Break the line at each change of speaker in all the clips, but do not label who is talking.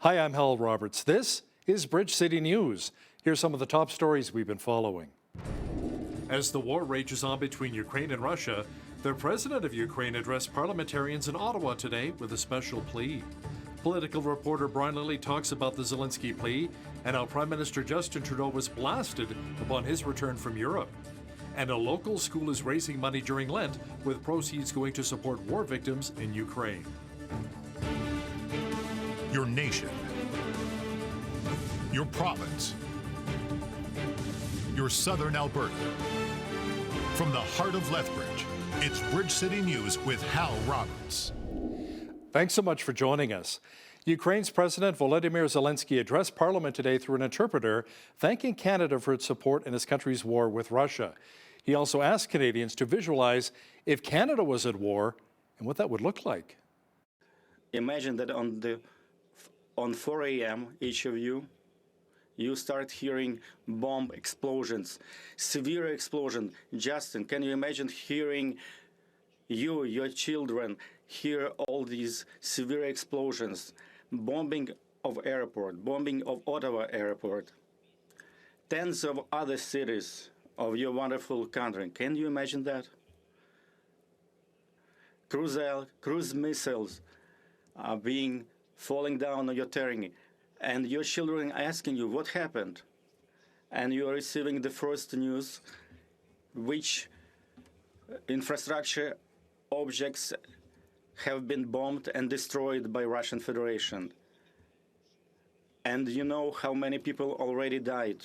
Hi, I'm Hal Roberts. This is Bridge City News. Here's some of the top stories we've been following. As the war rages on between Ukraine and Russia, the president of Ukraine addressed parliamentarians in Ottawa today with a special plea. Political reporter Brian Lilly talks about the Zelinski plea and how Prime Minister Justin Trudeau was blasted upon his return from Europe. And a local school is raising money during Lent, with proceeds going to support war victims in Ukraine.
Your nation, your province, your southern Alberta. From the heart of Lethbridge, it's Bridge City News with Hal Roberts.
Thanks so much for joining us. Ukraine's President Vladimir Zelinski addressed Parliament today through an interpreter, thanking Canada for its support in his country's war with Russia. He also asked Canadians to visualize if Canada was at war and what that would look like.
Imagine that on 4 a.m., each of you start hearing bomb explosions, severe explosion. Justin, can you imagine hearing your children hear all these severe explosions, bombing of airport, bombing of Ottawa airport, tens of other cities of your wonderful country. Can you imagine that? Cruise missiles are falling down on your terrain, and your children asking you what happened, and you are receiving the first news which infrastructure objects have been bombed and destroyed by Russian Federation. And you know how many people already died.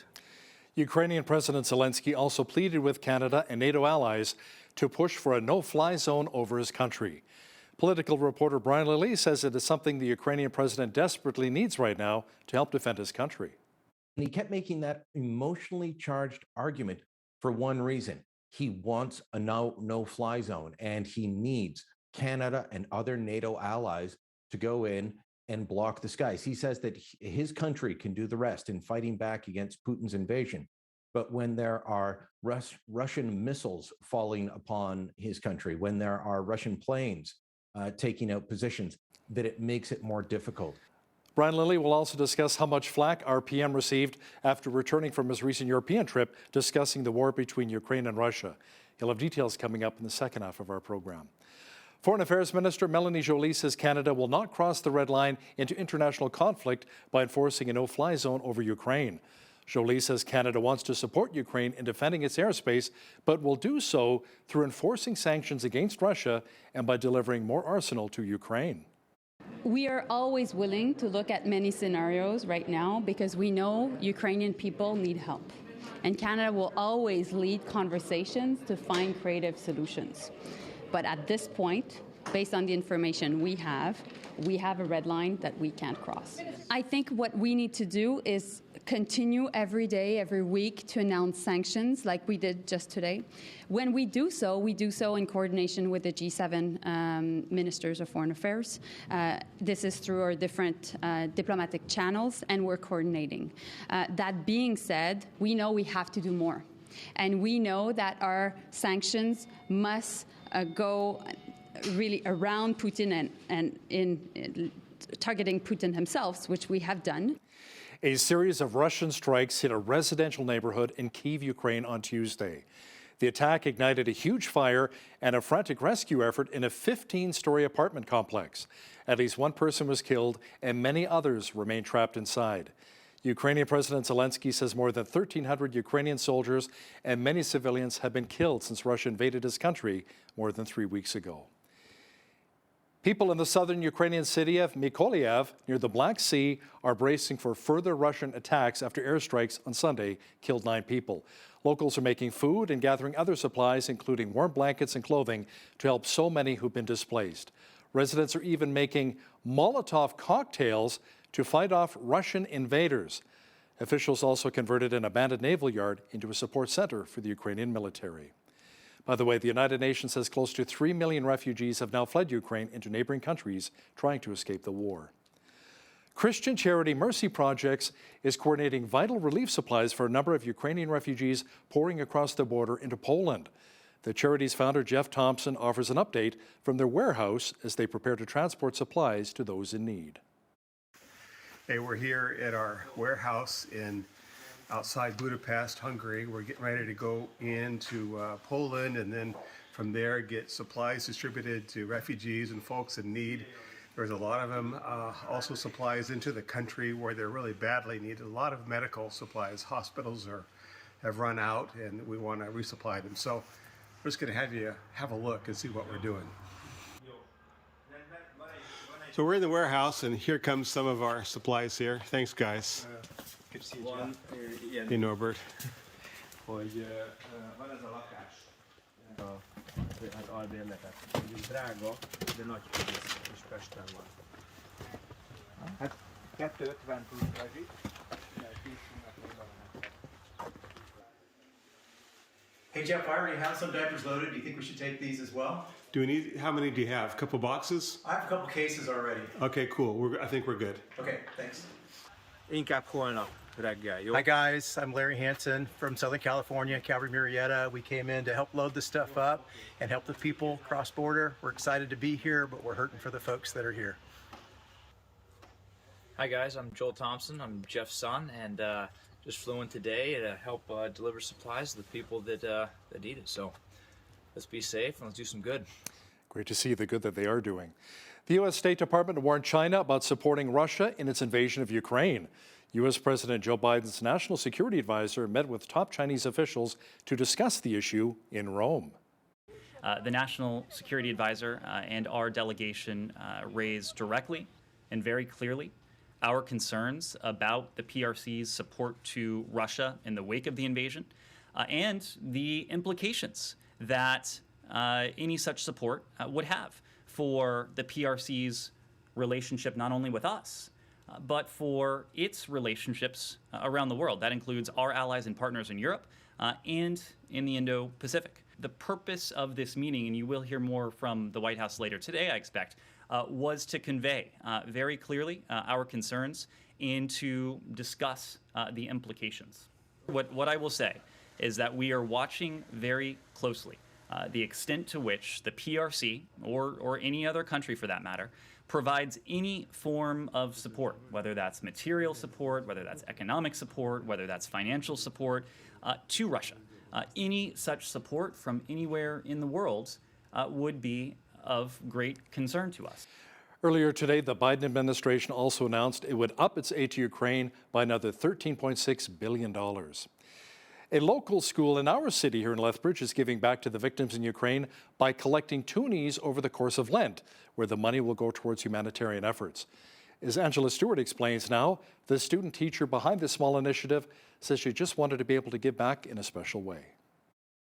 Ukrainian President Zelinski also pleaded with Canada and NATO allies to push for a no-fly zone over his country. Political reporter Brian Lilly says it is something the Ukrainian president desperately needs right now to help defend his country.
And he kept making that emotionally charged argument for one reason. He wants a no-fly zone, and he needs Canada and other NATO allies to go in and block the skies. He says that his country can do the rest in fighting back against Putin's invasion. But when there are Russian missiles falling upon his country, when there are Russian planes taking out positions, that it makes it more difficult.
Brian Lilly will also discuss how much flack our PM received after returning from his recent European trip discussing the war between Ukraine and Russia. He'll have details coming up in the second half of our program. Foreign Affairs Minister Melanie Joly says Canada will not cross the red line into international conflict by enforcing a no-fly zone over Ukraine. Joly says Canada wants to support Ukraine in defending its airspace, but will do so through enforcing sanctions against Russia and by delivering more arsenal to Ukraine.
We are always willing to look at many scenarios right now because we know Ukrainian people need help. And Canada will always lead conversations to find creative solutions. But at this point, based on the information we have a red line that we can't cross. I think what we need to do is continue every day, every week to announce sanctions like we did just today. When we do so in coordination with the G7 ministers of foreign affairs. This is through our different diplomatic channels, and we're coordinating. That being said, we know we have to do more. And we know that our sanctions must go really around Putin and in targeting Putin himself, which we have done.
A series of Russian strikes hit a residential neighborhood in Kyiv, Ukraine on Tuesday. The attack ignited a huge fire and a frantic rescue effort in a 15-story apartment complex. At least one person was killed and many others remain trapped inside. Ukrainian President Zelinski says more than 1,300 Ukrainian soldiers and many civilians have been killed since Russia invaded his country more than 3 weeks ago. People in the southern Ukrainian city of Mykolaiv near the Black Sea are bracing for further Russian attacks after airstrikes on Sunday killed 9 people. Locals are making food and gathering other supplies, including warm blankets and clothing, to help so many who've been displaced. Residents are even making Molotov cocktails to fight off Russian invaders. Officials also converted an abandoned naval yard into a support center for the Ukrainian military. By the way, the United Nations says close to 3 million refugees have now fled Ukraine into neighboring countries trying to escape the war. Christian charity Mercy Projects is coordinating vital relief supplies for a number of Ukrainian refugees pouring across the border into Poland. The charity's founder, Jeff Thompson, offers an update from their warehouse as they prepare to transport supplies to those in need.
Hey, we're here at our warehouse outside Budapest, Hungary. We're getting ready to go into Poland, and then from there get supplies distributed to refugees and folks in need. There's a lot of them. Also supplies into the country where they're really badly needed. A lot of medical supplies. Hospitals have run out, and we want to resupply them. So we're just going to have you have a look and see what we're doing. So we're in the warehouse, and here comes some of our supplies here. Thanks, guys.
Good to see you.
Hey, Norbert.
Hogy van ez a lakás, az albérletet. Mondjuk drága, de nagy pénz, és Pesten van. Hát 250 plusz rezsi, de 10 még van.
Hey Jeff, I already have some diapers loaded. Do you think we should take these as well?
Do we need? How many do you have? A couple boxes?
I have a couple cases already.
Okay, cool. I think we're good.
Okay, thanks.
Inkább holnap reggel, jó?
Hi guys, I'm Larry Hansen from Southern California, Calgary, Murrieta. We came in to help load the stuff up and help the people cross border. We're excited to be here, but we're hurting for the folks that are here.
Hi guys, I'm Joel Thompson. I'm Jeff's son, and just flew in today to help deliver supplies to the people that need it. So let's be safe and let's do some good.
Great to see the good that they are doing. The U.S. State Department warned China about supporting Russia in its invasion of Ukraine. U.S. President Joe Biden's national security advisor met with top Chinese officials to discuss the issue in Rome.
The national security advisor and our delegation raised directly and very clearly our concerns about the PRC's support to Russia in the wake of the invasion and the implications that any such support would have for the PRC's relationship not only with us, but for its relationships around the world. That includes our allies and partners in Europe and in the Indo-Pacific. The purpose of this meeting, and you will hear more from the White House later today, I expect, was to convey very clearly our concerns and to discuss the implications. What I will say is that we are watching very closely the extent to which the PRC, or any other country for that matter, provides any form of support, whether that's material support, whether that's economic support, whether that's financial support, to Russia. Any such support from anywhere in the world would be of great concern to us.
Earlier today, the Biden administration also announced it would up its aid to Ukraine by another $13.6 billion. A local school in our city here in Lethbridge is giving back to the victims in Ukraine by collecting toonies over the course of Lent, where the money will go towards humanitarian efforts. As Angela Stewart explains now, the student teacher behind this small initiative says she just wanted to be able to give back in a special way.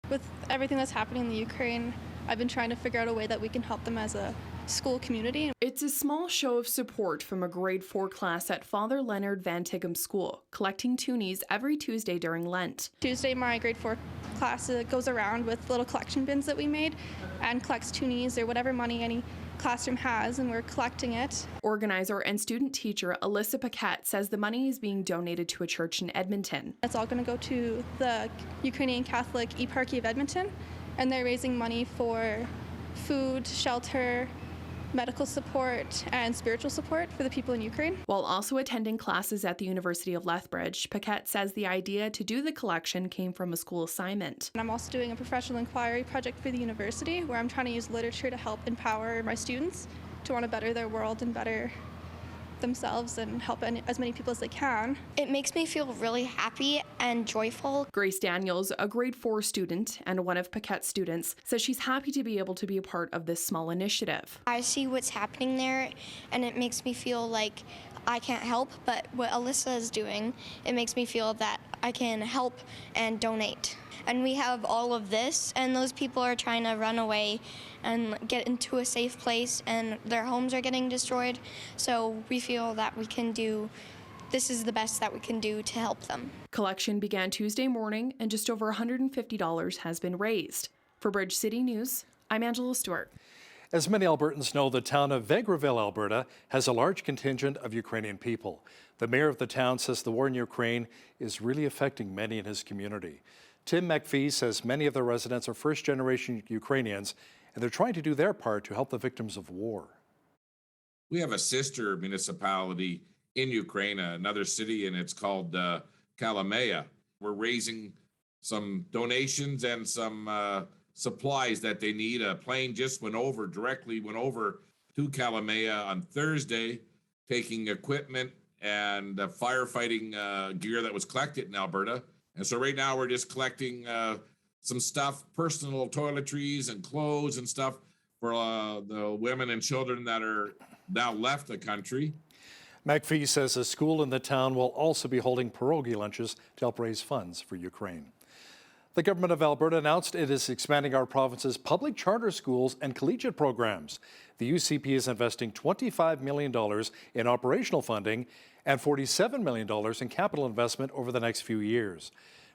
With everything that's happening in the Ukraine, I've been trying to figure out a way that we can help them as a school community.
It's a small show of support from a grade 4 class at Father Leonard Van Tighem School, collecting toonies every Tuesday during Lent.
Tuesday, my grade 4 class goes around with little collection bins that we made and collects toonies or whatever money any classroom has, and we're collecting it.
Organizer and student teacher Alyssa Paquette says the money is being donated to a church in Edmonton.
It's all going to go to the Ukrainian Catholic Eparchy of Edmonton, and they're raising money for food, shelter, medical support, and spiritual support for the people in Ukraine.
While also attending classes at the University of Lethbridge, Paquette says the idea to do the collection came from a school assignment.
And I'm also doing a professional inquiry project for the university where I'm trying to use literature to help empower my students to want to better their world and better themselves and help as many people as they can.
It makes me feel really happy and joyful.
Grace Daniels, a grade 4 student and one of Paquette's students, says she's happy to be able to be a part of this small initiative.
I see what's happening there, and it makes me feel like I can't help, but what Alyssa is doing, it makes me feel that I can help and donate. And we have all of this, and those people are trying to run away and get into a safe place, and their homes are getting destroyed. So we feel that this is the best that we can do to help them.
Collection began Tuesday morning, and just over $150 has been raised. For Bridge City News, I'm Angela Stewart.
As many Albertans know, the town of Vegreville, Alberta, has a large contingent of Ukrainian people. The mayor of the town says the war in Ukraine is really affecting many in his community. Tim McPhee says many of the residents are first-generation Ukrainians, and they're trying to do their part to help the victims of war.
We have a sister municipality in Ukraine, another city, and it's called Kalamaya. We're raising some donations and some supplies that they need. A plane just directly went over to Kalamaya on Thursday, taking equipment and firefighting gear that was collected in Alberta. And so right now we're just collecting some stuff, personal toiletries and clothes and stuff for the women and children that are now left the country.
McPhee says a school in the town will also be holding pierogi lunches to help raise funds for Ukraine. The government of Alberta announced it is expanding our province's public charter schools and collegiate programs. The UCP is investing $25 million in operational funding and $47 million in capital investment over the next few years.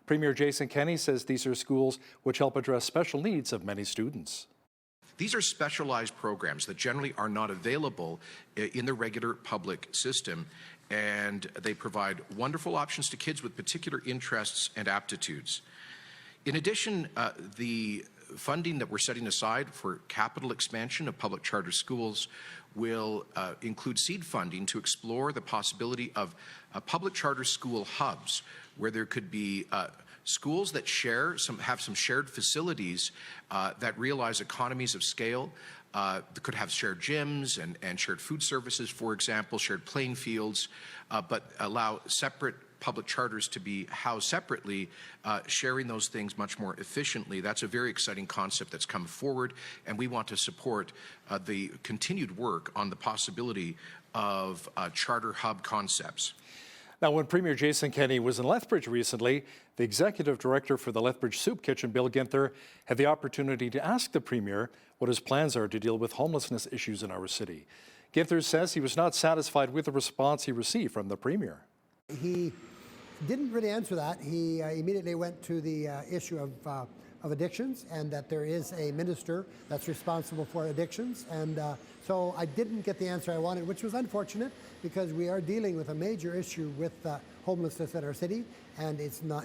Premier Jason Kenney says these are schools which help address special needs of many students.
These are specialized programs that generally are not available in the regular public system, and they provide wonderful options to kids with particular interests and aptitudes. In addition, the funding that we're setting aside for capital expansion of public charter schools will include seed funding to explore the possibility of public charter school hubs, where there could be schools that have some shared facilities that realize economies of scale, that could have shared gyms and shared food services, for example, shared playing fields, but allow separate public charters to be housed separately, sharing those things much more efficiently. That's a very exciting concept that's come forward, and we want to support the continued work on the possibility of charter hub concepts.
Now, when Premier Jason Kenney was in Lethbridge recently, the executive director for the Lethbridge Soup Kitchen, Bill Ginther, had the opportunity to ask the Premier what his plans are to deal with homelessness issues in our city. Ginther says he was not satisfied with the response he received from the Premier.
He didn't really answer that. He immediately went to the issue of addictions, and that there is a minister that's responsible for addictions. And so I didn't get the answer I wanted, which was unfortunate, because we are dealing with a major issue with homelessness in our city, and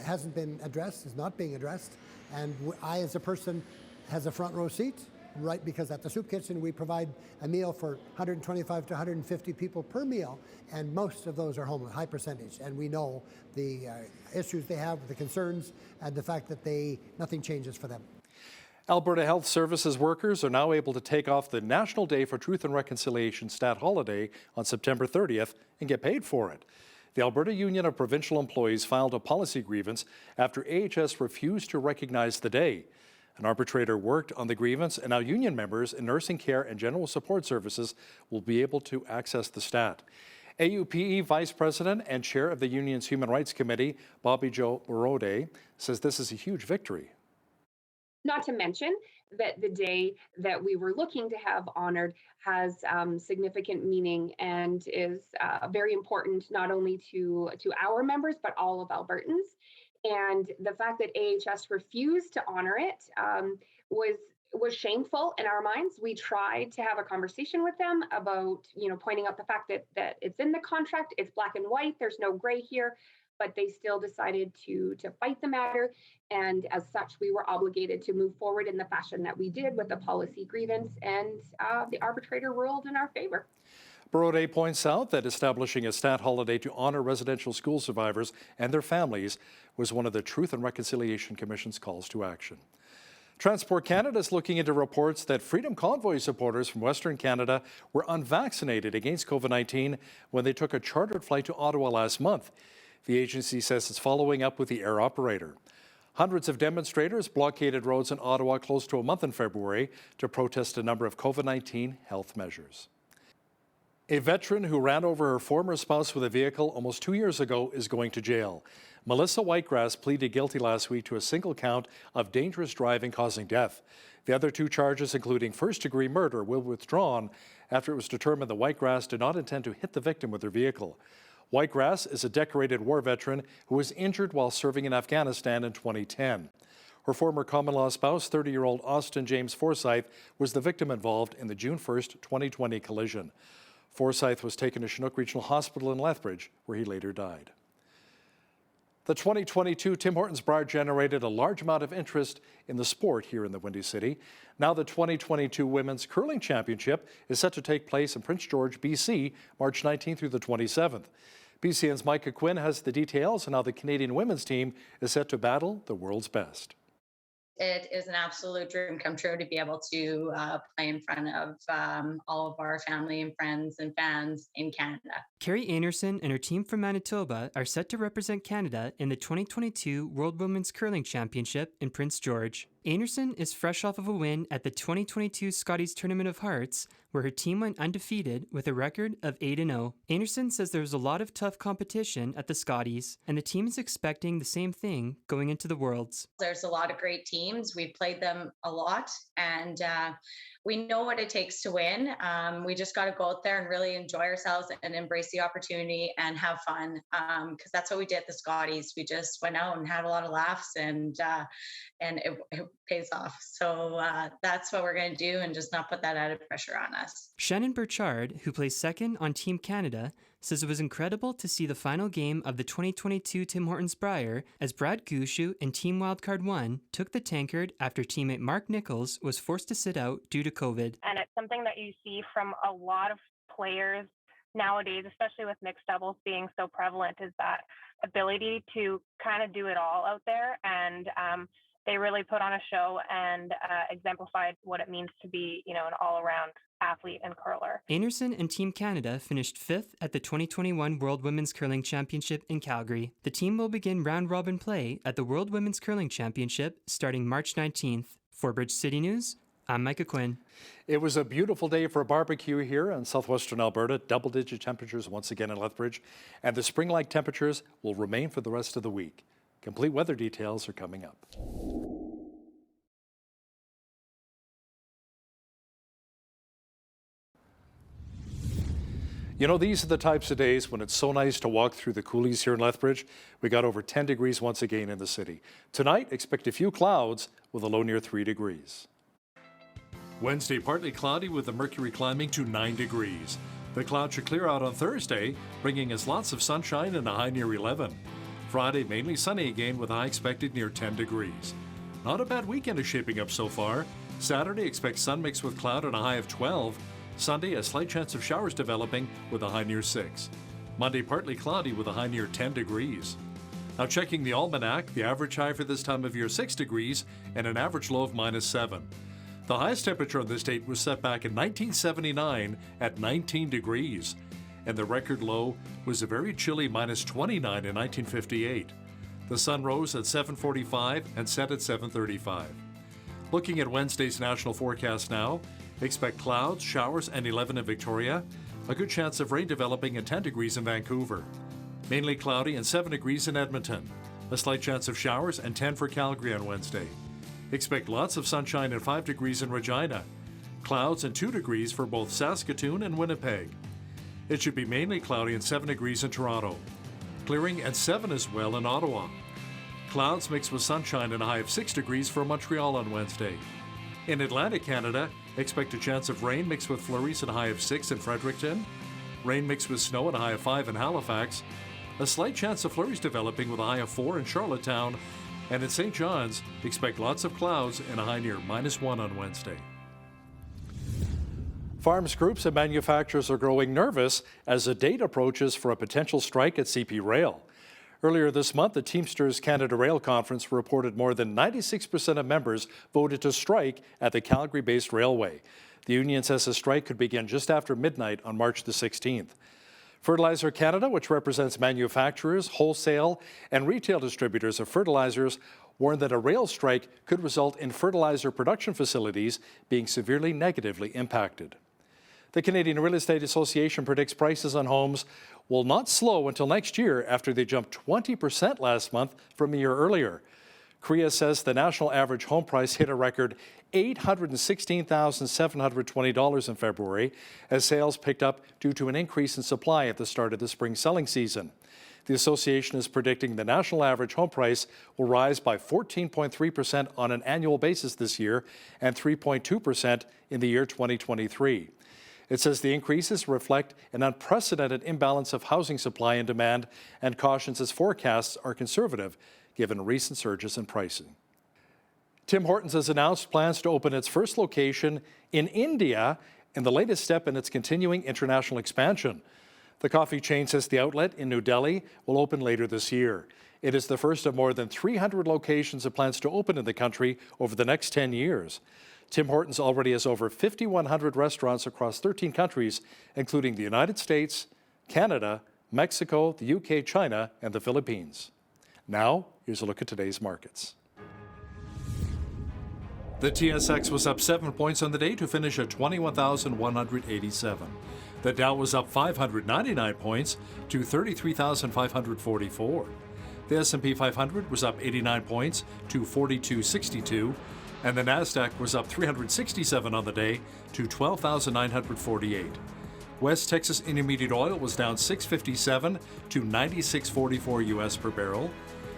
hasn't been addressed, is not being addressed. And I, as a person, has a front row seat, right, because at the Soup Kitchen we provide a meal for 125 to 150 people per meal, and most of those are homeless, high percentage. And we know the issues they have, the concerns, and the fact that nothing changes for them.
Alberta Health Services workers are now able to take off the National Day for Truth and Reconciliation stat holiday on September 30th and get paid for it. The Alberta Union of Provincial Employees filed a policy grievance after AHS refused to recognize the day. An arbitrator worked on the grievance, and now union members in nursing care and general support services will be able to access the stat. AUPE Vice President and Chair of the union's Human Rights Committee, Bobby Jo Borode, says this is a huge victory.
Not to mention that the day that we were looking to have honored has significant meaning and is very important not only to our members, but all of Albertans. And the fact that AHS refused to honor it was shameful in our minds. We tried to have a conversation with them about, pointing out the fact that it's in the contract, it's black and white, there's no gray here, but they still decided to fight the matter. And as such, we were obligated to move forward in the fashion that we did with the policy grievance, and the arbitrator ruled in our favor.
Borode points out that establishing a stat holiday to honor residential school survivors and their families was one of the Truth and Reconciliation Commission's calls to action. Transport Canada is looking into reports that Freedom Convoy supporters from Western Canada were unvaccinated against COVID-19 when they took a chartered flight to Ottawa last month. The agency says it's following up with the air operator. Hundreds of demonstrators blockaded roads in Ottawa close to a month in February to protest a number of COVID-19 health measures. A veteran who ran over her former spouse with a vehicle almost 2 years ago is going to jail. Melissa Whitegrass pleaded guilty last week to a single count of dangerous driving causing death. The other two charges, including first-degree murder, were withdrawn after it was determined that Whitegrass did not intend to hit the victim with her vehicle. Whitegrass is a decorated war veteran who was injured while serving in Afghanistan in 2010. Her former common-law spouse, 30-year-old Austin James Forsyth, was the victim involved in the June 1st, 2020 collision. Forsyth was taken to Chinook Regional Hospital in Lethbridge, where he later died. The 2022 Tim Hortons Brier generated a large amount of interest in the sport here in the Windy City. Now the 2022 Women's Curling Championship is set to take place in Prince George, BC, March 19th through the 27th. BCN's Micah Quinn has the details on how the Canadian women's team is set to battle the world's best.
It is an absolute dream come true to be able to play in front of all of our family and friends and fans in Canada.
Carrie Anderson and her team from Manitoba are set to represent Canada in the 2022 World Women's Curling Championship in Prince George. Anderson is fresh off of a win at the 2022 Scotties Tournament of Hearts, where her team went undefeated with a record of 8-0. Anderson says there was a lot of tough competition at the Scotties, and the team is expecting the same thing going into the Worlds.
There's a lot of great teams. We've played them a lot, and we know what it takes to win. We just got to go out there and really enjoy ourselves and embrace the opportunity and have fun, because that's what we did at the Scotties. We just went out and had a lot of laughs, and it pays off. So that's what we're going to do, and just not put that added pressure on us.
Shannon Burchard, who plays second on Team Canada, says it was incredible to see the final game of the 2022 Tim Hortons Brier as Brad Gushu and Team Wildcard 1 took the tankard after teammate Mark Nichols was forced to sit out due to COVID.
And it's something that you see from a lot of players nowadays, especially with mixed doubles being so prevalent, is that ability to kind of do it all out there. And they really put on a show and exemplified what it means to be, an all-around athlete and curler.
Anderson and Team Canada finished 5th at the 2021 World Women's Curling Championship in Calgary. The team will begin round-robin play at the World Women's Curling Championship starting March 19th. For Bridge City News, I'm Micah Quinn.
It was a beautiful day for a barbecue here in southwestern Alberta. Double-digit temperatures once again in Lethbridge, and the spring-like temperatures will remain for the rest of the week. Complete weather details are coming up. These are the types of days when it's so nice to walk through the coulees here in Lethbridge. We got over 10 degrees once again in the city. Tonight, expect a few clouds with a low near 3 degrees. Wednesday, partly cloudy with the mercury climbing to 9 degrees. The clouds should clear out on Thursday, bringing us lots of sunshine and a high near 11. Friday, mainly sunny again with a high expected near 10 degrees. Not a bad weekend is shaping up so far. Saturday, expect sun mixed with cloud and a high of 12. Sunday, a slight chance of showers developing with a high near 6. Monday, partly cloudy with a high near 10 degrees. Now checking the almanac, the average high for this time of year 6 degrees and an average low of -7. The highest temperature on this date was set back in 1979 at 19 degrees. And the record low was a very chilly -29 in 1958. The sun rose at 7:45 and set at 7:35. Looking at Wednesday's national forecast now, expect clouds, showers, and 11 in Victoria. A good chance of rain developing at 10 degrees in Vancouver. Mainly cloudy and 7 degrees in Edmonton. A slight chance of showers and 10 for Calgary on Wednesday. Expect lots of sunshine and 5 degrees in Regina. Clouds and 2 degrees for both Saskatoon and Winnipeg. It should be mainly cloudy and 7 degrees in Toronto. Clearing and 7 as well in Ottawa. Clouds mixed with sunshine and a high of 6 degrees for Montreal on Wednesday. In Atlantic Canada, expect a chance of rain mixed with flurries and a high of 6 in Fredericton. Rain mixed with snow and a high of 5 in Halifax. A slight chance of flurries developing with a high of 4 in Charlottetown. And in St. John's, expect lots of clouds and a high near -1 on Wednesday. Farms groups and manufacturers are growing nervous as the date approaches for a potential strike at CP Rail. Earlier this month, the Teamsters Canada Rail Conference reported more than 96% of members voted to strike at the Calgary-based railway. The union says the strike could begin just after midnight on March the 16th. Fertilizer Canada, which represents manufacturers, wholesale, and retail distributors of fertilizers, warned that a rail strike could result in fertilizer production facilities being severely negatively impacted. The Canadian Real Estate Association predicts prices on homes will not slow until next year after they jumped 20% last month from a year earlier. CREA says the national average home price hit a record $816,720 in February as sales picked up due to an increase in supply at the start of the spring selling season. The association is predicting the national average home price will rise by 14.3% on an annual basis this year and 3.2% in the year 2023. It says the increases reflect an unprecedented imbalance of housing supply and demand and cautions its forecasts are conservative given recent surges in pricing. Tim Hortons has announced plans to open its first location in India in the latest step in its continuing international expansion. The coffee chain says the outlet in New Delhi will open later this year. It is the first of more than 300 locations it plans to open in the country over the next 10 years. Tim Hortons already has over 5,100 restaurants across 13 countries, including the United States, Canada, Mexico, the UK, China, and the Philippines. Now, here's a look at today's markets. The TSX was up 7 points on the day to finish at 21,187. The Dow was up 599 points to 33,544. The S&P 500 was up 89 points to 4262, and the Nasdaq was up 367 on the day to 12,948. West Texas Intermediate Oil was down 657 to 96.44 US per barrel.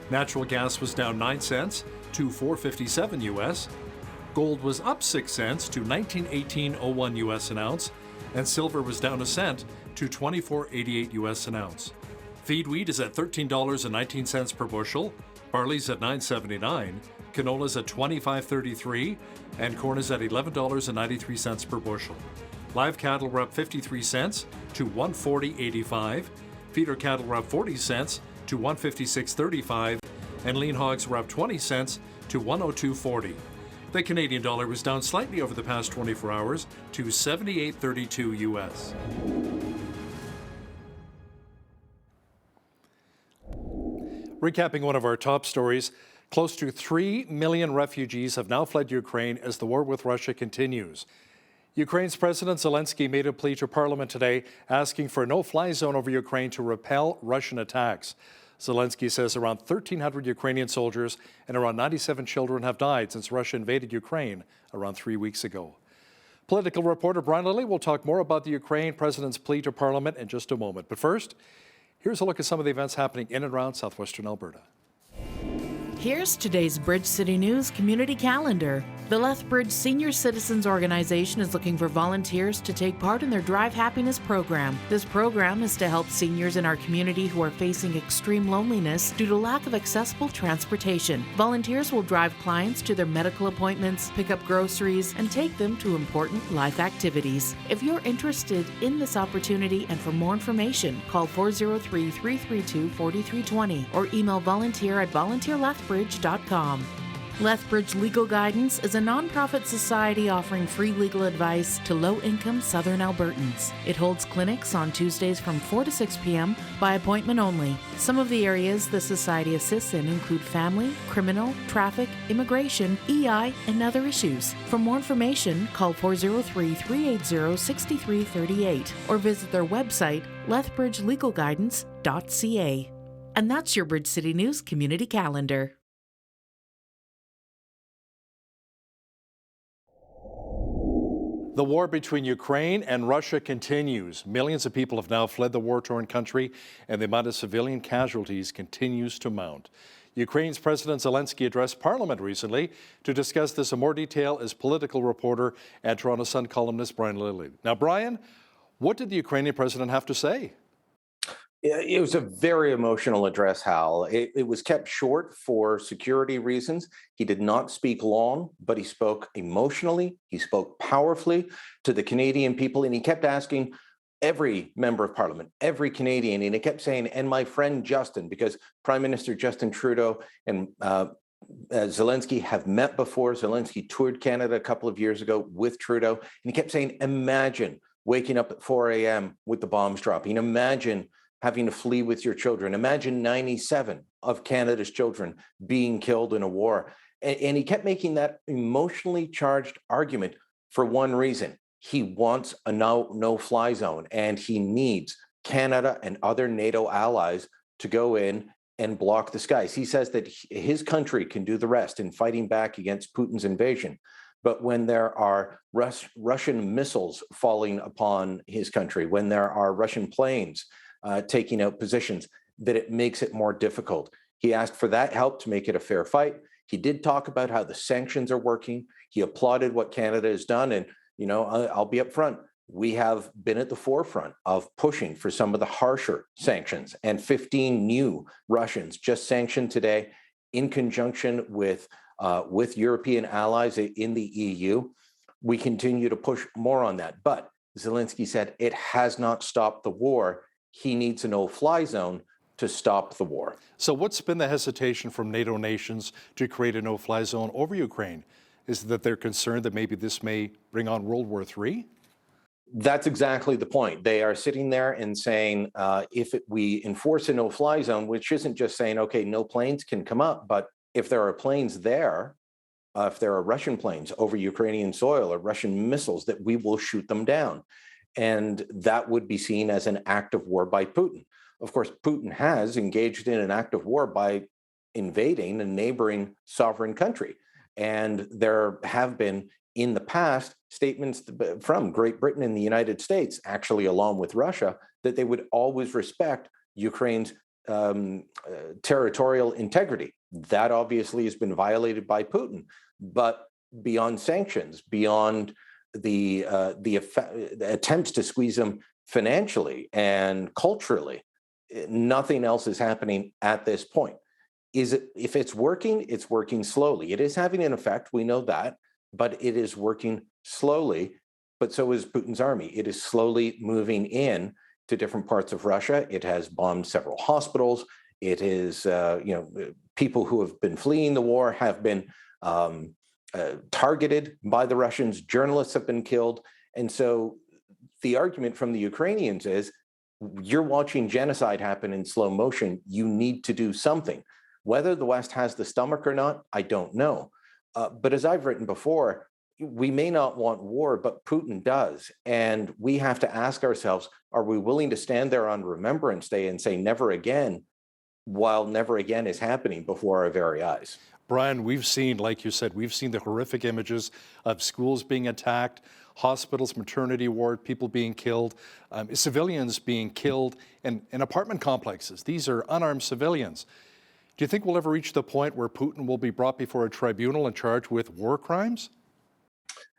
Natural gas was down 9 cents to 4.57 US. Gold was up 6 cents to 19.1801 US an ounce, and silver was down a cent to 24.88 US an ounce. Feed wheat is at $13.19 per bushel, barley's at $9.79, canola's at $25.33, and corn is at $11.93 per bushel. Live cattle were up 53 cents to 140.85, feeder cattle were up 40 cents to 156.35, and lean hogs were up 20 cents to 102.40. The Canadian dollar was down slightly over the past 24 hours to 78.32 US. Recapping one of our top stories, close to 3 million refugees have now fled Ukraine as the war with Russia continues. Ukraine's President Zelinski made a plea to Parliament today asking for a no-fly zone over Ukraine to repel Russian attacks. Zelinski says around 1,300 Ukrainian soldiers and around 97 children have died since Russia invaded Ukraine around 3 weeks ago. Political reporter Brian Lilly will talk more about the Ukraine president's plea to Parliament in just a moment. But first, here's a look at some of the events happening in and around southwestern Alberta.
Here's today's Bridge City News community calendar. The Lethbridge Senior Citizens Organization is looking for volunteers to take part in their Drive Happiness program. This program is to help seniors in our community who are facing extreme loneliness due to lack of accessible transportation. Volunteers will drive clients to their medical appointments, pick up groceries, and take them to important life activities. If you're interested in this opportunity and for more information, call 403-332-4320 or email volunteer@volunteerlethbridge.com. Lethbridge Legal Guidance is a nonprofit society offering free legal advice to low-income Southern Albertans. It holds clinics on Tuesdays from 4 to 6 p.m. by appointment only. Some of the areas the society assists in include family, criminal, traffic, immigration, EI, and other issues. For more information, call 403-380-6338 or visit their website, lethbridgelegalguidance.ca. And that's your Bridge City News community calendar.
The war between Ukraine and Russia continues. Millions of people have now fled the war-torn country, and the amount of civilian casualties continues to mount. Ukraine's President Zelinski addressed Parliament recently to discuss this in more detail as political reporter and Toronto Sun columnist Brian Lilly. Now, Brian, what did the Ukrainian president have to say?
It was a very emotional address, Hal. It was kept short for security reasons. He did not speak long, but he spoke emotionally. He spoke powerfully to the Canadian people, and he kept asking every member of Parliament, every Canadian, and he kept saying, and my friend Justin, because Prime Minister Justin Trudeau and Zelinski have met before. Zelinski toured Canada a couple of years ago with Trudeau, and he kept saying, imagine waking up at 4 a.m. with the bombs dropping. Imagine having to flee with your children. Imagine 97 of Canada's children being killed in a war. And he kept making that emotionally charged argument for one reason. He wants a no-fly zone, and he needs Canada and other NATO allies to go in and block the skies. He says that his country can do the rest in fighting back against Putin's invasion. But when there are Russian missiles falling upon his country, when there are Russian planes taking out positions, that it makes it more difficult. He asked for that help to make it a fair fight. He did talk about how the sanctions are working. He applauded what Canada has done. And, you know, I'll be upfront. we have been at the forefront of pushing for some of the harsher sanctions, and 15 new Russians just sanctioned today in conjunction with European allies in the EU. We continue to push more on that. But Zelinski said it has not stopped the war. He needs a no-fly zone to stop the war.
So what's been the hesitation from NATO nations to create a no-fly zone over Ukraine? Is it that they're concerned that maybe this may bring on World War III?
That's exactly the point. They are sitting there and saying, we enforce a no-fly zone, which isn't just saying, okay, no planes can come up, but if there are planes there, if there are Russian planes over Ukrainian soil or Russian missiles, that we will shoot them down. And that would be seen as an act of war by Putin. Of course, Putin has engaged in an act of war by invading a neighboring sovereign country. And there have been, in the past, statements from Great Britain and the United States, actually along with Russia, that they would always respect Ukraine's territorial integrity. That obviously has been violated by Putin. But beyond sanctions, beyond the attempts to squeeze them financially and culturally, nothing else is happening at this point. If it's working slowly. It is having an effect, we know that, but it is working slowly. But so is Putin's army. It is slowly moving in to different parts of Russia. It has bombed several hospitals. It is, people who have been fleeing the war have been targeted by the Russians. Journalists have been killed. And so the argument from the Ukrainians is, you're watching genocide happen in slow motion. You need to do something. Whether the West has the stomach or not, I don't know. But as I've written before, we may not want war, but Putin does. And we have to ask ourselves, are we willing to stand there on Remembrance Day and say never again, while never again is happening before our very eyes?
Brian, we've seen, like you said, we've seen the horrific images of schools being attacked, hospitals, maternity ward, people being killed, civilians being killed in apartment complexes. These are unarmed civilians. Do you think we'll ever reach the point where Putin will be brought before a tribunal and charged with war crimes?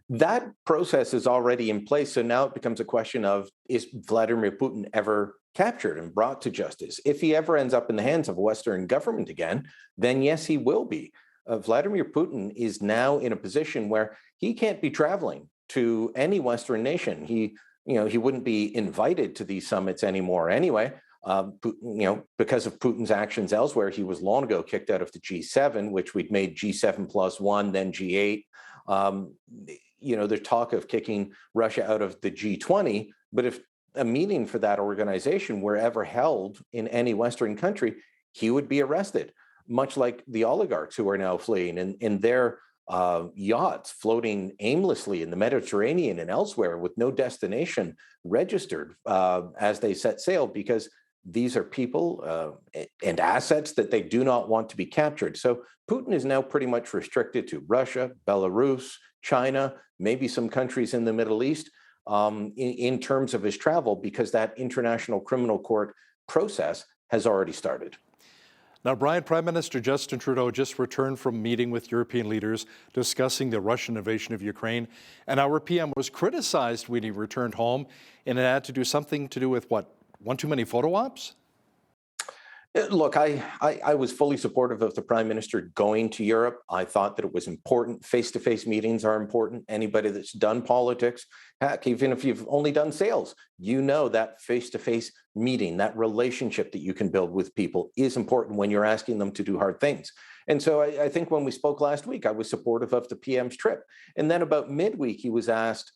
That process is already in place. So now it becomes a question of, is Vladimir Putin ever captured and brought to justice? If he ever ends up in the hands of a Western government again, then yes, he will be. Vladimir Putin is now in a position where he can't be traveling to any Western nation. He wouldn't be invited to these summits anymore anyway. Because of Putin's actions elsewhere, he was long ago kicked out of the G7, which we'd made G7+1, then G8. There's talk of kicking Russia out of the G20, but if a meeting for that organization were ever held in any Western country, he would be arrested, much like the oligarchs who are now fleeing in their yachts floating aimlessly in the Mediterranean and elsewhere with no destination registered as they set sail, because these are people and assets that they do not want to be captured. So Putin is now pretty much restricted to Russia, Belarus, China, maybe some countries in the Middle East in terms of his travel, because that International Criminal Court process has already started.
Now, Brian, Prime Minister Justin Trudeau just returned from a meeting with European leaders discussing the Russian invasion of Ukraine, and our PM was criticized when he returned home, and it had to do something to do with what? One too many photo ops?
Look, I was fully supportive of the Prime Minister going to Europe. I thought that it was important. Face-to-face meetings are important. Anybody that's done politics, heck, even if you've only done sales, you know that face-to-face meeting, that relationship that you can build with people is important when you're asking them to do hard things. And so I think when we spoke last week, I was supportive of the PM's trip. And then about midweek, he was asked,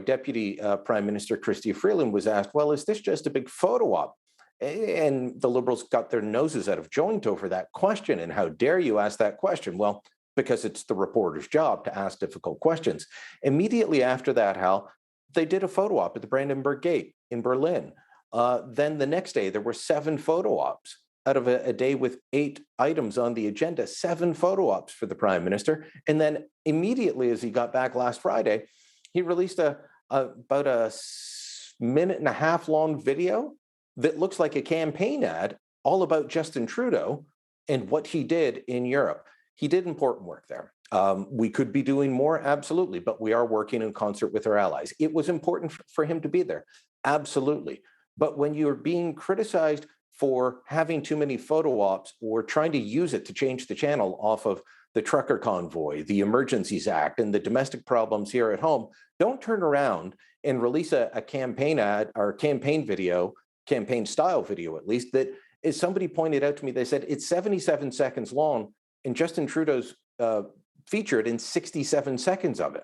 Deputy Prime Minister Chrystia Freeland was asked, well, is this just a big photo op? And the Liberals got their noses out of joint over that question. And how dare you ask that question? Well, because it's the reporter's job to ask difficult questions. Immediately after that, Hal, they did a photo op at the Brandenburg Gate in Berlin. Then the next day, there were 7 photo ops. Out of a day with 8 items on the agenda, 7 photo ops for the Prime Minister. And then immediately as he got back last Friday, he released about a minute and a half long video that looks like a campaign ad all about Justin Trudeau and what he did in Europe. He did important work there. We could be doing more, absolutely, but we are working in concert with our allies. It was important for him to be there, absolutely. But when you're being criticized for having too many photo ops or trying to use it to change the channel off of the trucker convoy, the Emergencies Act, and the domestic problems here at home, don't turn around and release a campaign ad or campaign video, campaign style video at least, that as somebody pointed out to me, they said it's 77 seconds long, and Justin Trudeau's featured in 67 seconds of it.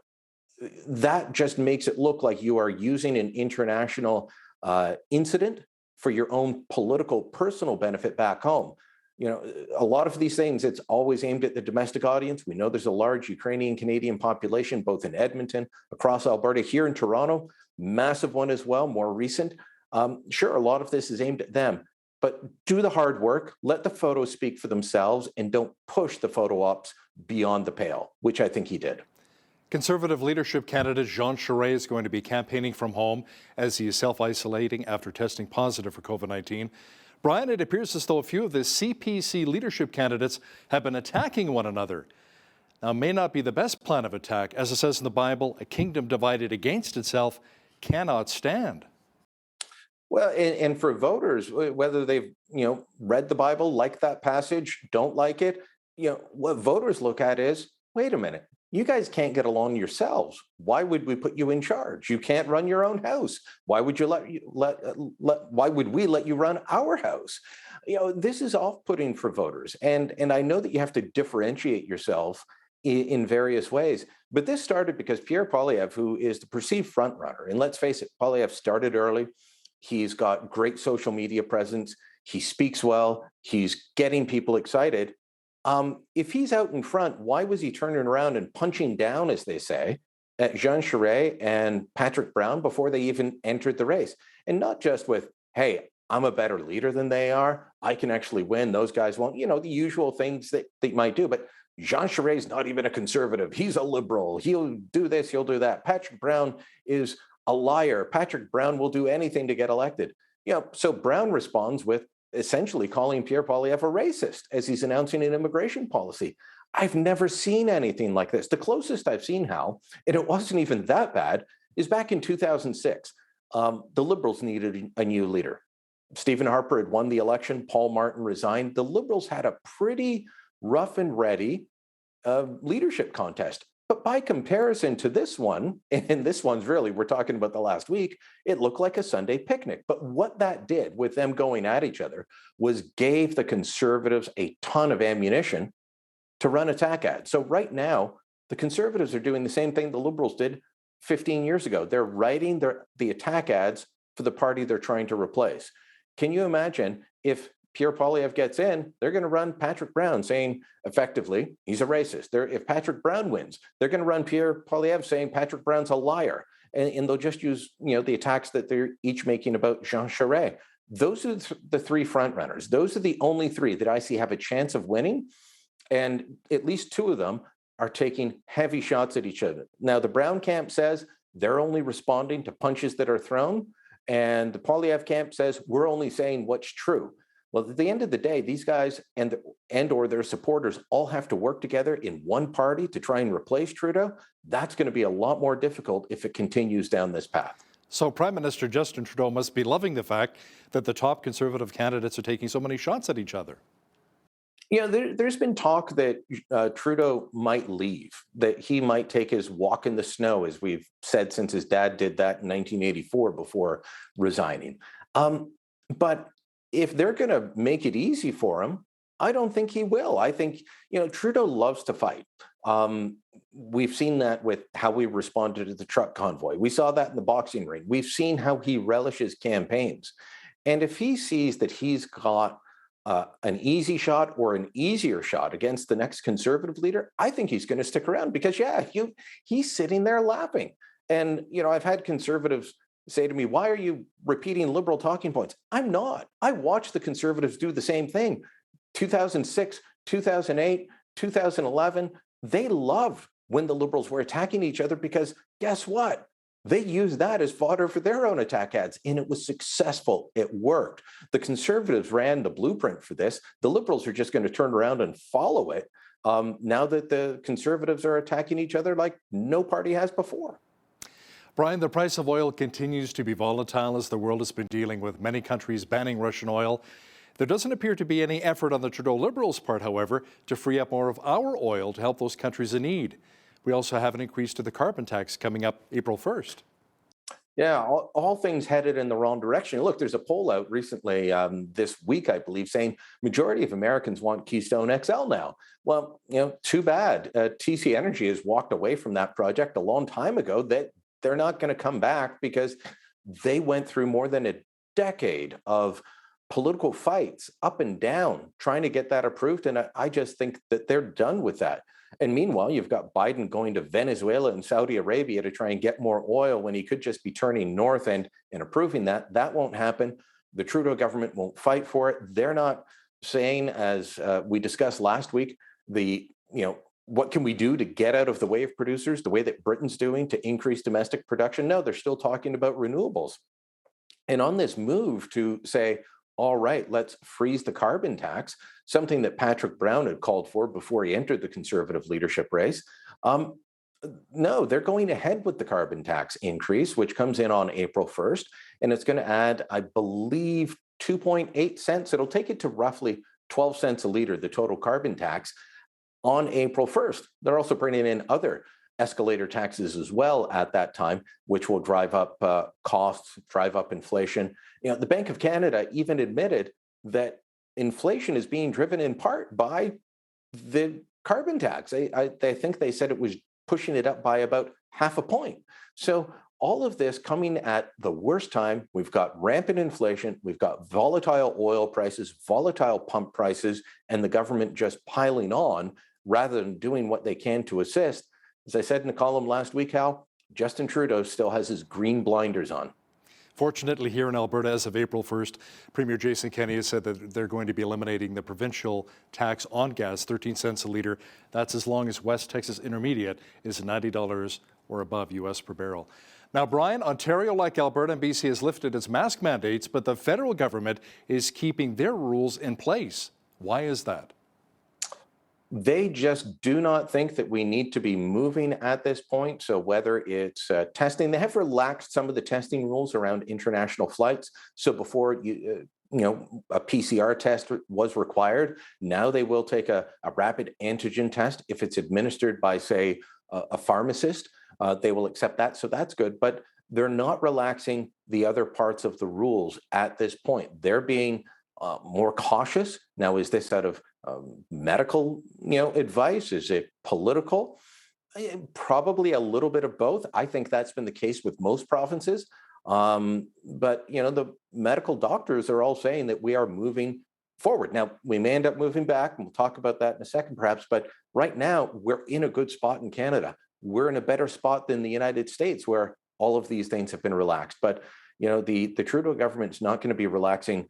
That just makes it look like you are using an international incident for your own political, personal benefit back home. You know, a lot of these things, it's always aimed at the domestic audience. We know there's a large Ukrainian Canadian population, both in Edmonton, across Alberta, here in Toronto, massive one as well, more recent. Sure, a lot of this is aimed at them, but do the hard work, let the photos speak for themselves, and don't push the photo ops beyond the pale, which I think he did.
Conservative leadership candidate Jean Charest is going to be campaigning from home as he is self-isolating after testing positive for COVID-19. Brian, it appears as though a few of the CPC leadership candidates have been attacking one another. Now, it may not be the best plan of attack. As it says in the Bible, a kingdom divided against itself cannot stand.
Well, and for voters, whether they've read the Bible, like that passage, don't like it, what voters look at is, wait a minute, you guys can't get along yourselves. Why would we put you in charge? You can't run your own house. Why would you why would we let you run our house? This is off-putting for voters, and I know that you have to differentiate yourself in various ways. But this started because Pierre Poilievre, who is the perceived front runner, and let's face it, Poilievre started early. He's got great social media presence. He speaks well. He's getting people excited. If he's out in front, why was he turning around and punching down, as they say, at Jean Charest and Patrick Brown before they even entered the race? And not just with, hey, I'm a better leader than they are. I can actually win. Those guys won't, the usual things that they might do. But Jean Charest is not even a conservative. He's a liberal. He'll do this. He'll do that. Patrick Brown is a liar. Patrick Brown will do anything to get elected. So Brown responds with essentially calling Pierre Poilievre a racist as he's announcing an immigration policy. I've never seen anything like this. The closest I've seen, Hal, and it wasn't even that bad, is back in 2006. The Liberals needed a new leader. Stephen Harper had won the election. Paul Martin resigned. The Liberals had a pretty rough and ready leadership contest. But by comparison to this one, and this one's really, we're talking about the last week, it looked like a Sunday picnic. But what that did with them going at each other was gave the Conservatives a ton of ammunition to run attack ads. So right now, the Conservatives are doing the same thing the Liberals did 15 years ago. They're writing the attack ads for the party they're trying to replace. Can you imagine if Pierre Poilievre gets in, they're going to run Patrick Brown saying effectively he's a racist. If Patrick Brown wins, they're going to run Pierre Poilievre saying Patrick Brown's a liar. And they'll just use the attacks that they're each making about Jean Charest. Those are the three front runners. Those are the only three that I see have a chance of winning. And at least two of them are taking heavy shots at each other. Now, the Brown camp says they're only responding to punches that are thrown. And the Poilievre camp says we're only saying what's true. Well, at the end of the day, these guys and/or their supporters all have to work together in one party to try and replace Trudeau. That's going to be a lot more difficult if it continues down this path.
So Prime Minister Justin Trudeau must be loving the fact that the top Conservative candidates are taking so many shots at each other.
There's been talk that Trudeau might leave, that he might take his walk in the snow, as we've said since his dad did that in 1984 before resigning. But if they're going to make it easy for him, I don't think he will. I think, Trudeau loves to fight. We've seen that with how we responded to the truck convoy. We saw that in the boxing ring. We've seen how he relishes campaigns. And if he sees that he's got an easy shot or an easier shot against the next Conservative leader, I think he's going to stick around because, he's sitting there laughing. And, I've had Conservatives say to me, why are you repeating Liberal talking points? I'm not. I watched the Conservatives do the same thing. 2006, 2008, 2011, they loved when the Liberals were attacking each other because guess what? They used that as fodder for their own attack ads, and it was successful. It worked. The Conservatives ran the blueprint for this. The Liberals are just going to turn around and follow it now that the Conservatives are attacking each other like no party has before.
Brian, the price of oil continues to be volatile as the world has been dealing with many countries banning Russian oil. There doesn't appear to be any effort on the Trudeau Liberals' part, however, to free up more of our oil to help those countries in need. We also have an increase to the carbon tax coming up April 1st.
Yeah, all things headed in the wrong direction. Look, there's a poll out recently this week, I believe, saying majority of Americans want Keystone XL now. Well, too bad. TC Energy has walked away from that project a long time ago. That they're not going to come back because they went through more than a decade of political fights up and down trying to get that approved. And I just think that they're done with that. And meanwhile, you've got Biden going to Venezuela and Saudi Arabia to try and get more oil when he could just be turning north and approving that. That won't happen. The Trudeau government won't fight for it. They're not saying, as we discussed last week, what can we do to get out of the way of producers, the way that Britain's doing to increase domestic production? No, they're still talking about renewables. And on this move to say, all right, let's freeze the carbon tax, something that Patrick Brown had called for before he entered the Conservative leadership race. No, they're going ahead with the carbon tax increase, which comes in on April 1st, and it's going to add, I believe, 2.8 cents. It'll take it to roughly 12 cents a liter, the total carbon tax, on April 1st. They're also bringing in other escalator taxes as well at that time, which will drive up costs, drive up inflation. The Bank of Canada even admitted that inflation is being driven in part by the carbon tax. I think they said it was pushing it up by about half a point. So all of this coming at the worst time. We've got rampant inflation, we've got volatile oil prices, volatile pump prices, and the government just piling on rather than doing what they can to assist. As I said in the column last week, Hal, Justin Trudeau still has his green blinders on.
Fortunately, here in Alberta, as of April 1st, Premier Jason Kenney has said that they're going to be eliminating the provincial tax on gas, 13 cents a litre. That's as long as West Texas Intermediate is $90 or above US per barrel. Now, Brian, Ontario, like Alberta and BC, has lifted its mask mandates, but the federal government is keeping their rules in place. Why is that?
They just do not think that we need to be moving at this point. So whether it's testing, they have relaxed some of the testing rules around international flights. So before a PCR test was required, now they will take a rapid antigen test if it's administered by, say, a pharmacist. They will accept that. So that's good. But they're not relaxing the other parts of the rules at this point. They're being more cautious. Now, is this out of medical, advice? Is it political? Probably a little bit of both. I think that's been the case with most provinces. But, the medical doctors are all saying that we are moving forward. Now, we may end up moving back, and we'll talk about that in a second, perhaps. But right now, we're in a good spot in Canada. We're in a better spot than the United States, where all of these things have been relaxed. But, the Trudeau government's not going to be relaxing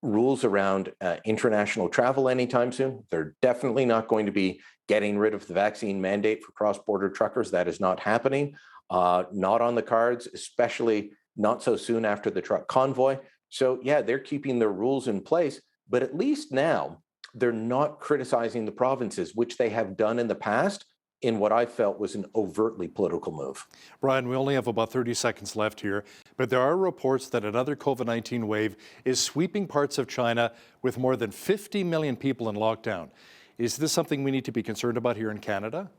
rules around international travel anytime soon. They're definitely not going to be getting rid of the vaccine mandate for cross-border truckers. That is not happening, not on the cards, especially not so soon after the truck convoy. So yeah, they're keeping their rules in place, but at least now they're not criticizing the provinces, which they have done in the past in what I felt was an overtly political move.
Brian, we only have about 30 seconds left here, but there are reports that another COVID-19 wave is sweeping parts of China with more than 50 million people in lockdown. Is this something we need to be concerned about here in Canada?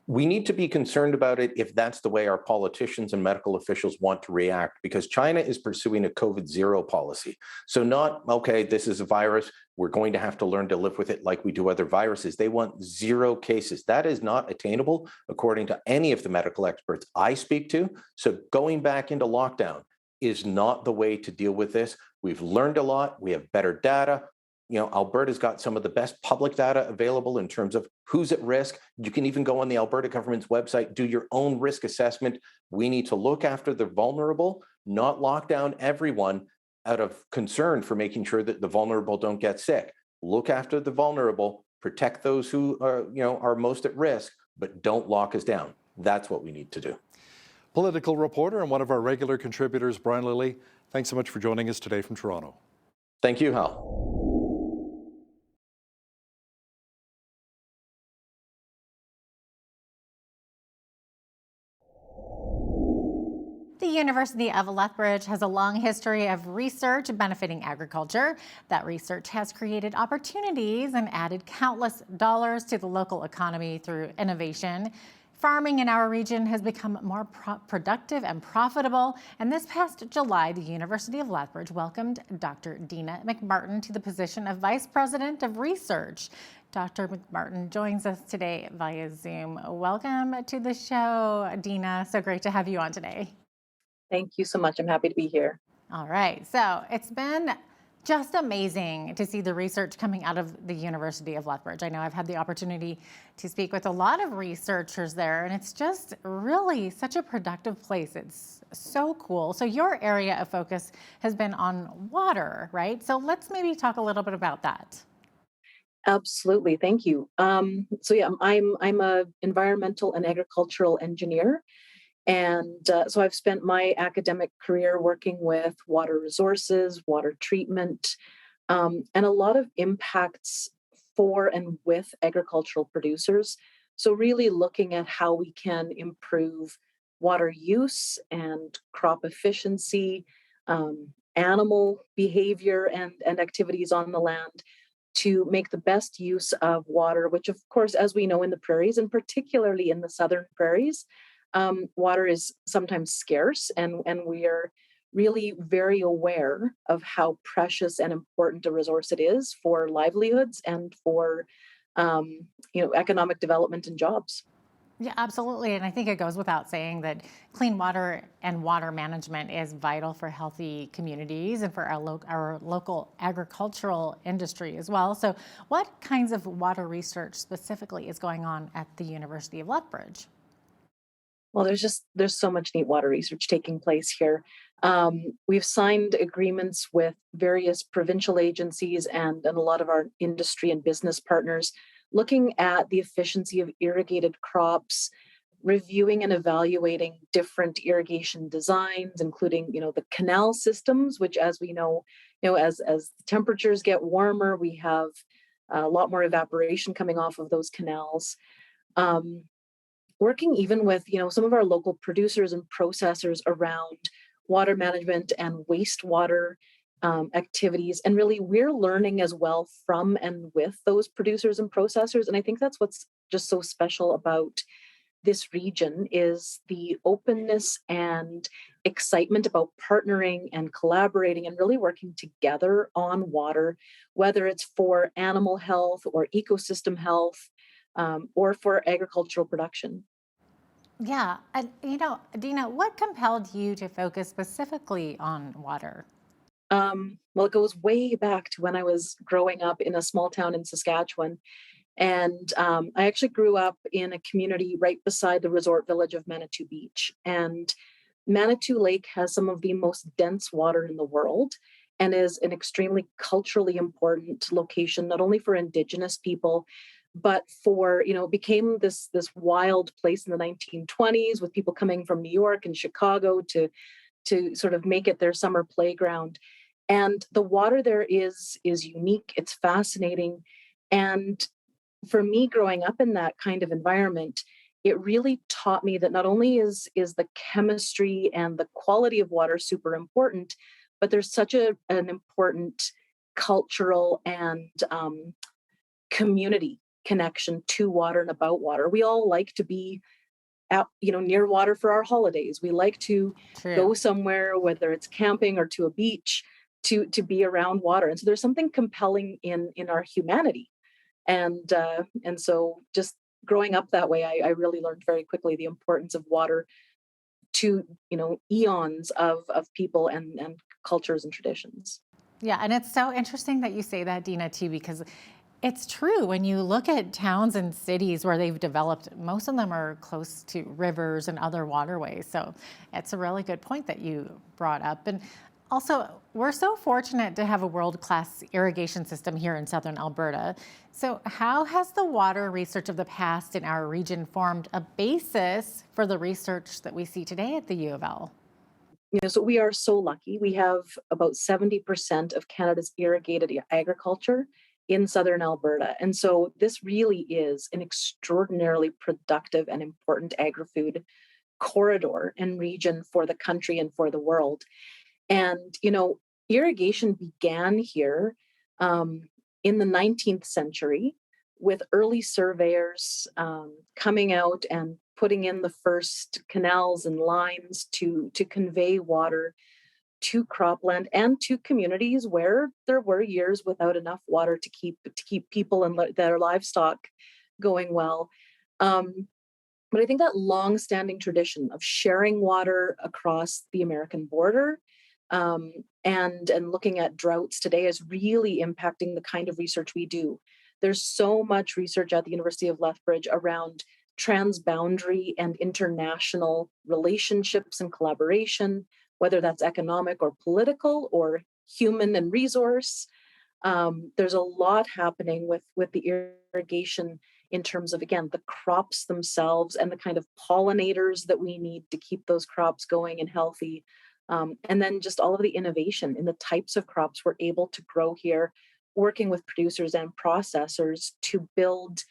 We need to be concerned about it if that's the way our politicians and medical officials want to react, because China is pursuing a COVID-0 policy. So not, okay, this is a virus, we're going to have to learn to live with it like we do other viruses. They want 0 cases. That is not attainable, according to any of the medical experts I speak to. So going back into lockdown is not the way to deal with this. We've learned a lot. We have better data. Alberta's got some of the best public data available in terms of who's at risk. You can even go on the Alberta government's website, do your own risk assessment. We need to look after the vulnerable, not lock down everyone out of concern for making sure that the vulnerable don't get sick. Look after the vulnerable, protect those who are most at risk, but don't lock us down. That's what we need to do.
Political reporter and one of our regular contributors, Brian Lilly, thanks so much for joining us today from Toronto.
Thank you, Hal.
The University of Lethbridge has a long history of research benefiting agriculture. That research has created opportunities and added countless dollars to the local economy through innovation. Farming in our region has become more productive and profitable, and this past July, the University of Lethbridge welcomed Dr. Dina Mcmartin to the position of Vice President of Research. Dr. Mcmartin joins us today via Zoom. Welcome to the show, Dina. So great to have you on today.
Thank you so much. I'm happy to be here.
All right. So it's been just amazing to see the research coming out of the University of Lethbridge. I know I've had the opportunity to speak with a lot of researchers there, and it's just really such a productive place. It's so cool. So your area of focus has been on water, right? So let's maybe talk a little bit about that.
Absolutely. Thank you. I'm a environmental and agricultural engineer. And so I've spent my academic career working with water resources, water treatment, and a lot of impacts for and with agricultural producers. So really looking at how we can improve water use and crop efficiency, animal behavior and activities on the land to make the best use of water, which of course, as we know in the prairies, and particularly in the southern prairies, water is sometimes scarce, and we are really very aware of how precious and important a resource it is for livelihoods and for economic development and jobs.
Yeah, absolutely. And I think it goes without saying that clean water and water management is vital for healthy communities and for our local agricultural industry as well. So what kinds of water research specifically is going on at the University of Lethbridge?
Well, there's so much neat water research taking place here. We've signed agreements with various provincial agencies and a lot of our industry and business partners, looking at the efficiency of irrigated crops, reviewing and evaluating different irrigation designs, including the canal systems, which, as we know, as temperatures get warmer, we have a lot more evaporation coming off of those canals. Working even with some of our local producers and processors around water management and wastewater activities, and really we're learning as well from and with those producers and processors. And I think that's what's just so special about this region is the openness and excitement about partnering and collaborating and really working together on water, whether it's for animal health or ecosystem health or for agricultural production.
Yeah. And, Dina, what compelled you to focus specifically on water?
Well, it goes way back to when I was growing up in a small town in Saskatchewan. And I actually grew up in a community right beside the resort village of Manitou Beach. And Manitou Lake has some of the most dense water in the world and is an extremely culturally important location, not only for Indigenous people, but for, became this wild place in the 1920s with people coming from New York and Chicago to sort of make it their summer playground. And the water there is unique, it's fascinating. And for me, growing up in that kind of environment, it really taught me that not only is the chemistry and the quality of water super important, but there's such an important cultural and community connection to water and about water. We all like to be out, near water for our holidays. We like to go somewhere, whether it's camping or to a beach, to be around water. And so there's something compelling in our humanity. And so just growing up that way, I really learned very quickly the importance of water to, eons of people and cultures and traditions.
Yeah, and it's so interesting that you say that, Dina, too, because it's true. When you look at towns and cities where they've developed, most of them are close to rivers and other waterways. So it's a really good point that you brought up. And Also, we're so fortunate to have a world-class irrigation system here in southern Alberta. So how has the water research of the past in our region formed a basis for the research that we see today at the U of L?
So we are so lucky. We have about 70% of Canada's irrigated agriculture in southern Alberta. And so this really is an extraordinarily productive and important agri-food corridor and region for the country and for the world. And, irrigation began here in the 19th century with early surveyors coming out and putting in the first canals and lines to convey water to cropland and to communities where there were years without enough water to keep people and their livestock going well. But I think that long-standing tradition of sharing water across the American border and looking at droughts today is really impacting the kind of research we do. There's so much research at the University of Lethbridge around transboundary and international relationships and collaboration, whether that's economic or political or human and resource. There's a lot happening with the irrigation in terms of, again, the crops themselves and the kind of pollinators that we need to keep those crops going and healthy. And then just all of the innovation in the types of crops we're able to grow here, working with producers and processors to build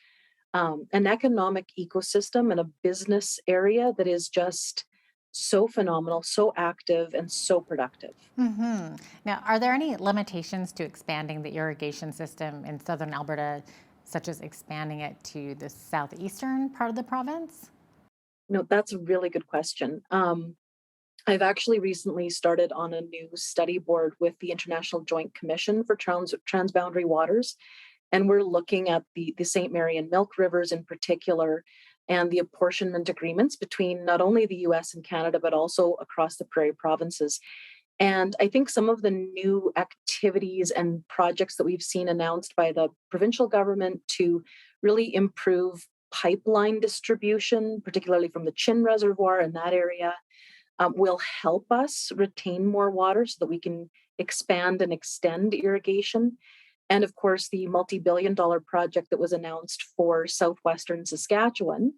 an economic ecosystem and a business area that is just so phenomenal, so active, and so productive.
Mm-hmm. Now, are there any limitations to expanding the irrigation system in southern Alberta, such as expanding it to the southeastern part of the province?
No, that's a really good question. I've actually recently started on a new study board with the International Joint Commission for Transboundary Waters, and we're looking at the St. Mary and Milk Rivers in particular, and the apportionment agreements between not only the US and Canada, but also across the Prairie provinces. And I think some of the new activities and projects that we've seen announced by the provincial government to really improve pipeline distribution, particularly from the Chin Reservoir in that area, will help us retain more water so that we can expand and extend irrigation. And of course, the multi-billion-dollar project that was announced for southwestern Saskatchewan,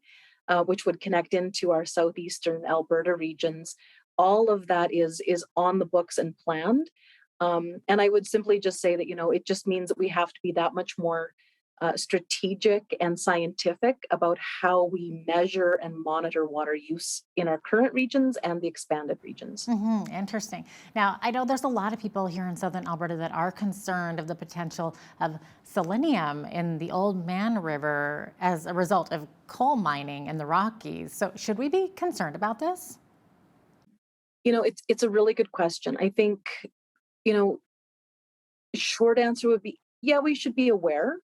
which would connect into our southeastern Alberta regions, all of that is on the books and planned. And I would simply just say that, it just means that we have to be that much more strategic and scientific about how we measure and monitor water use in our current regions and the expanded regions.
Mm-hmm. Interesting. Now, I know there's a lot of people here in southern Alberta that are concerned of the potential of selenium in the Old Man River as a result of coal mining in the Rockies. So should we be concerned about this?
It's a really good question. I think, short answer would be, yeah, we should be aware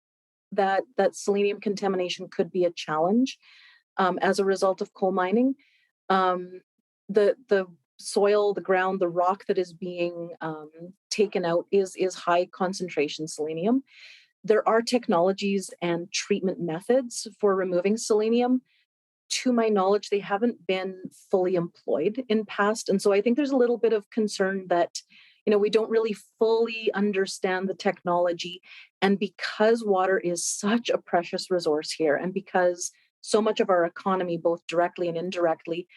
that selenium contamination could be a challenge as a result of coal mining. The soil, the ground, the rock that is being taken out is high concentration selenium. There are technologies and treatment methods for removing selenium. To my knowledge, they haven't been fully employed in past. And so I think there's a little bit of concern that, we don't really fully understand the technology. And because water is such a precious resource here, and because so much of our economy, both directly and indirectly,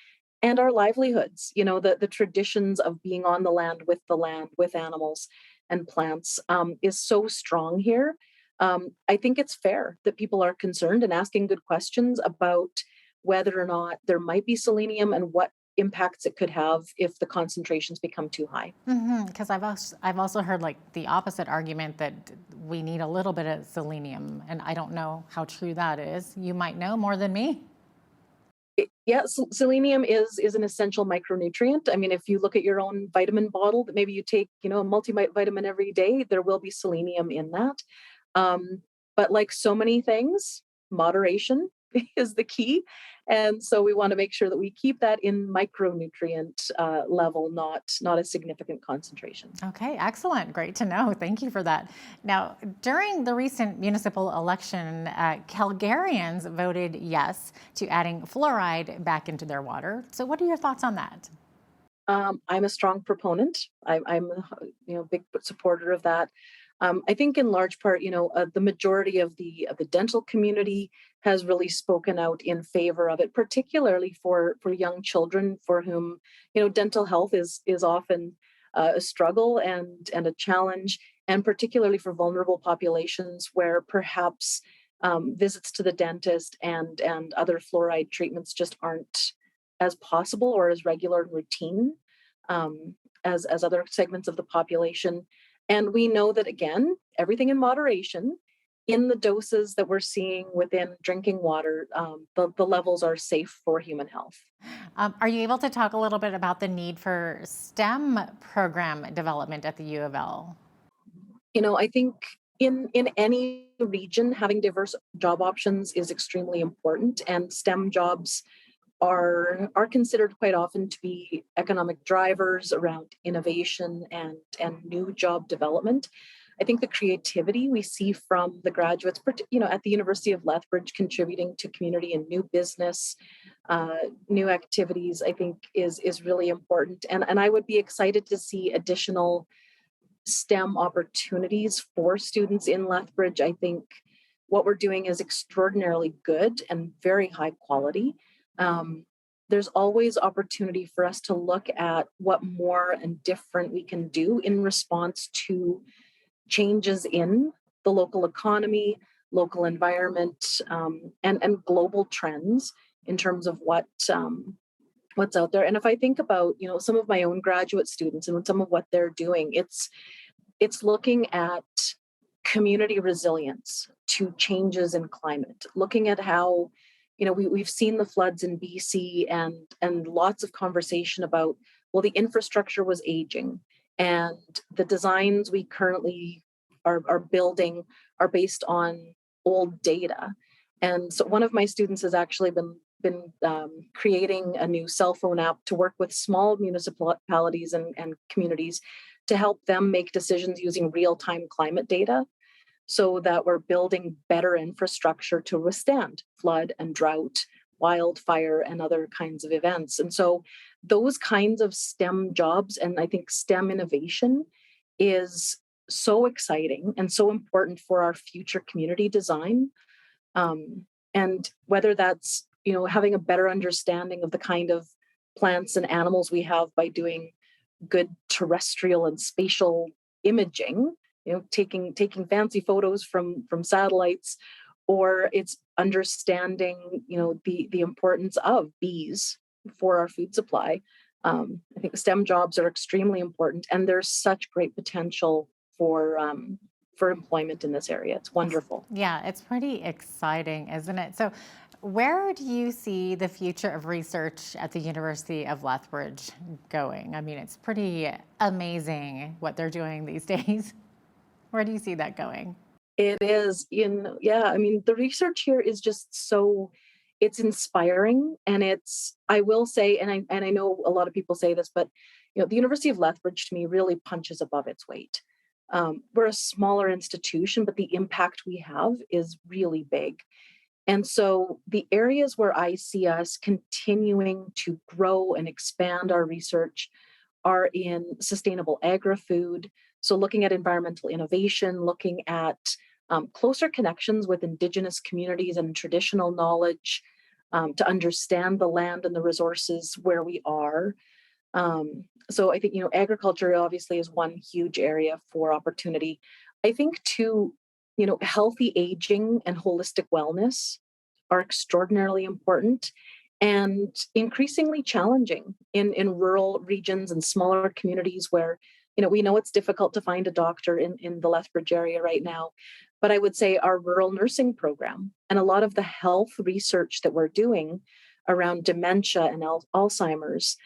and our livelihoods, the traditions of being on the land, with animals and plants is so strong here. I think it's fair that people are concerned and asking good questions about whether or not there might be selenium and what impacts it could have if the concentrations become too high.
Because I've also heard the opposite argument that we need a little bit of selenium, and I don't know how true that is. You might know more than me.
Selenium is an essential micronutrient. I mean, if you look at your own vitamin bottle that maybe you take, a multivitamin every day, there will be selenium in that. But like so many things, moderation is the key. And so we want to make sure that we keep that in micronutrient level, not a significant concentration.
Okay, excellent. Great to know. Thank you for that. Now, during the recent municipal election, Calgarians voted yes to adding fluoride back into their water. So what are your thoughts on that?
I'm a strong proponent. I'm a big supporter of that. I think in large part, the majority of the dental community has really spoken out in favor of it, particularly for young children for whom dental health is often a struggle and a challenge, and particularly for vulnerable populations where perhaps visits to the dentist and other fluoride treatments just aren't as possible or as regular and routine as other segments of the population. And we know that, again, everything in moderation. In the doses that we're seeing within drinking water, the levels are safe for human health.
Are you able to talk a little bit about the need for STEM program development at the U of L?
I think in any region, having diverse job options is extremely important, and STEM jobs are considered quite often to be economic drivers around innovation and new job development. I think the creativity we see from the graduates, at the University of Lethbridge, contributing to community and new business, new activities, I think is really important. And I would be excited to see additional STEM opportunities for students in Lethbridge. I think what we're doing is extraordinarily good and very high quality. There's always opportunity for us to look at what more and different we can do in response to changes in the local economy, local environment, and global trends in terms of what's out there. And if I think about some of my own graduate students and some of what they're doing, it's looking at community resilience to changes in climate, looking at how we've seen the floods in BC and lots of conversation about, well, the infrastructure was aging and the designs we currently are building are based on old data. And so one of my students has actually been creating a new cell phone app to work with small municipalities and communities to help them make decisions using real-time climate data, so that we're building better infrastructure to withstand flood and drought, wildfire, and other kinds of events. And so those kinds of STEM jobs, and I think STEM innovation, is so exciting and so important for our future community design. And whether that's, having a better understanding of the kind of plants and animals we have by doing good terrestrial and spatial imaging, taking fancy photos from satellites, or it's understanding, the importance of bees for our food supply. I think STEM jobs are extremely important, and there's such great potential for employment in this area. It's wonderful.
Yeah, it's pretty exciting, isn't it? So where do you see the future of research at the University of Lethbridge going? I mean, it's pretty amazing what they're doing these days. Where do you see that going?
It is the research here is just it's inspiring, and I will say, and I know a lot of people say this, but the University of Lethbridge to me really punches above its weight. We're a smaller institution, but the impact we have is really big. And so the areas where I see us continuing to grow and expand our research are in sustainable agri-food. So looking at environmental innovation, looking at closer connections with Indigenous communities and traditional knowledge to understand the land and the resources where we are. So I think, agriculture obviously is one huge area for opportunity. I think too, healthy aging and holistic wellness are extraordinarily important and increasingly challenging in rural regions and smaller communities where, we know it's difficult to find a doctor in the Lethbridge area right now. But I would say our rural nursing program and a lot of the health research that we're doing around dementia and Alzheimer's,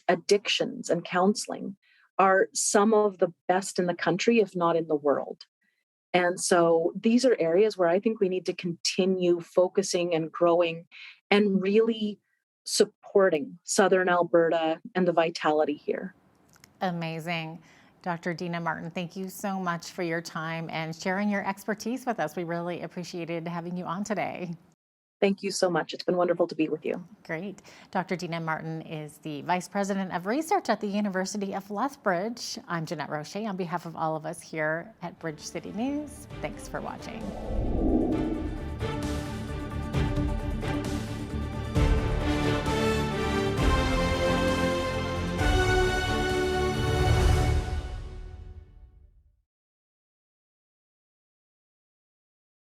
addictions and counseling are some of the best in the country, if not in the world. And so these are areas where I think we need to continue focusing and growing and really supporting Southern Alberta and the vitality here.
Amazing. Dr. Dina Martin, thank you so much for your time and sharing your expertise with us. We really appreciated having you on today.
Thank you so much. It's been wonderful to be with you.
Great. Dr. Dina Martin is the Vice President of Research at the University of Lethbridge. I'm Jeanette Roche on behalf of all of us here at Bridge City News. Thanks for watching.